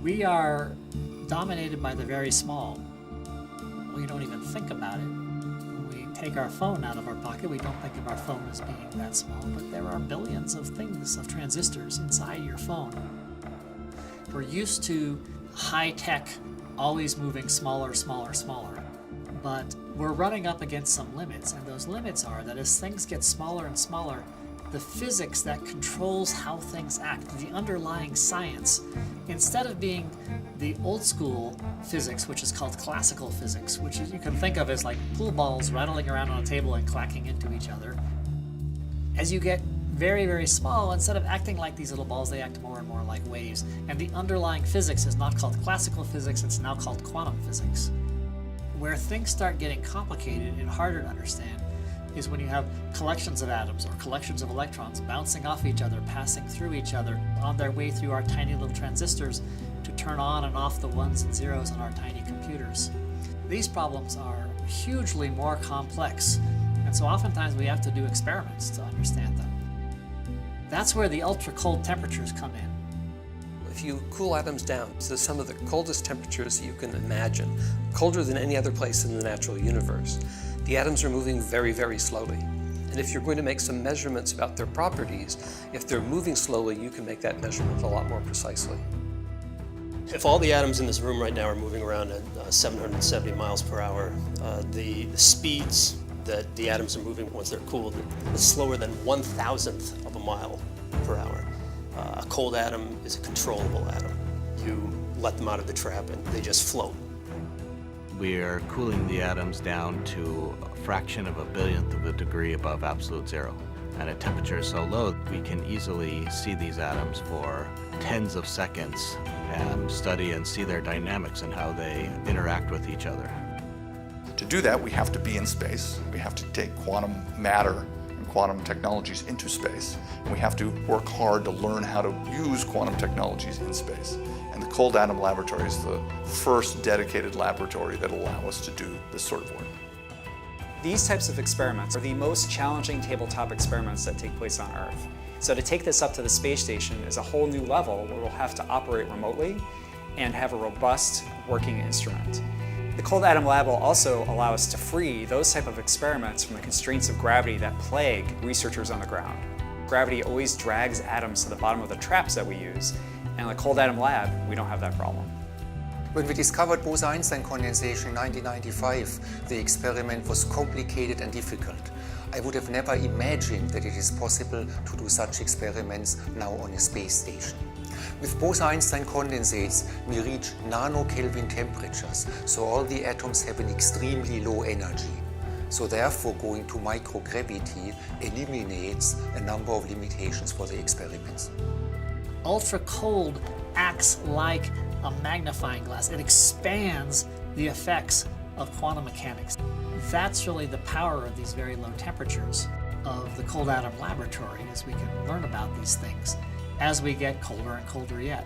We are dominated by the very small. We don't even think about it. When we take our phone out of our pocket, we don't think of our phone as being that small, but there are billions of things, of transistors inside your phone. We're used to high-tech, always moving smaller, smaller, smaller, but we're running up against some limits, and those limits are that as things get smaller and smaller, the physics that controls how things act, the underlying science, instead of being the old school physics, which is called classical physics, which you can think of as like pool balls rattling around on a table and clacking into each other. As you get very, very small, instead of acting like these little balls, they act more and more like waves. And the underlying physics is not called classical physics, it's now called quantum physics. Where things start getting complicated and harder to understand is when you have collections of atoms or collections of electrons bouncing off each other, passing through each other, on their way through our tiny little transistors to turn on and off the ones and zeros on our tiny computers. These problems are hugely more complex, and so oftentimes we have to do experiments to understand them. That's where the ultra-cold temperatures come in. If you cool atoms down to some of the coldest temperatures that you can imagine, colder than any other place in the natural universe, the atoms are moving very, very slowly. And if you're going to make some measurements about their properties, if they're moving slowly, you can make that measurement a lot more precisely. If all the atoms in this room right now are moving around at 770 miles per hour, the speeds that the atoms are moving once they're cooled is slower than 1,000th of a mile per hour. A cold atom is a controllable atom. You let them out of the trap and they just float. We are cooling the atoms down to a fraction of a billionth of a degree above absolute zero. And at temperatures so low, we can easily see these atoms for tens of seconds and study and see their dynamics and how they interact with each other. To do that, we have to be in space. We have to take quantum matter and quantum technologies into space. And we have to work hard to learn how to use quantum technologies in space. And the Cold Atom Laboratory is the first dedicated laboratory that will allow us to do this sort of work. These types of experiments are the most challenging tabletop experiments that take place on Earth. So to take this up to the space station is a whole new level where we'll have to operate remotely and have a robust working instrument. The Cold Atom Lab will also allow us to free those type of experiments from the constraints of gravity that plague researchers on the ground. Gravity always drags atoms to the bottom of the traps that we use, and in the Cold Atom Lab, we don't have that problem. When we discovered Bose-Einstein condensation in 1995, the experiment was complicated and difficult. I would have never imagined that it is possible to do such experiments now on a space station. With Bose-Einstein condensates, we reach nano-Kelvin temperatures, so all the atoms have an extremely low energy. So therefore, going to microgravity eliminates a number of limitations for the experiments. Ultra cold acts like a magnifying glass. It expands the effects of quantum mechanics. That's really the power of these very low temperatures of the Cold Atom Laboratory, as we can learn about these things as we get colder and colder yet.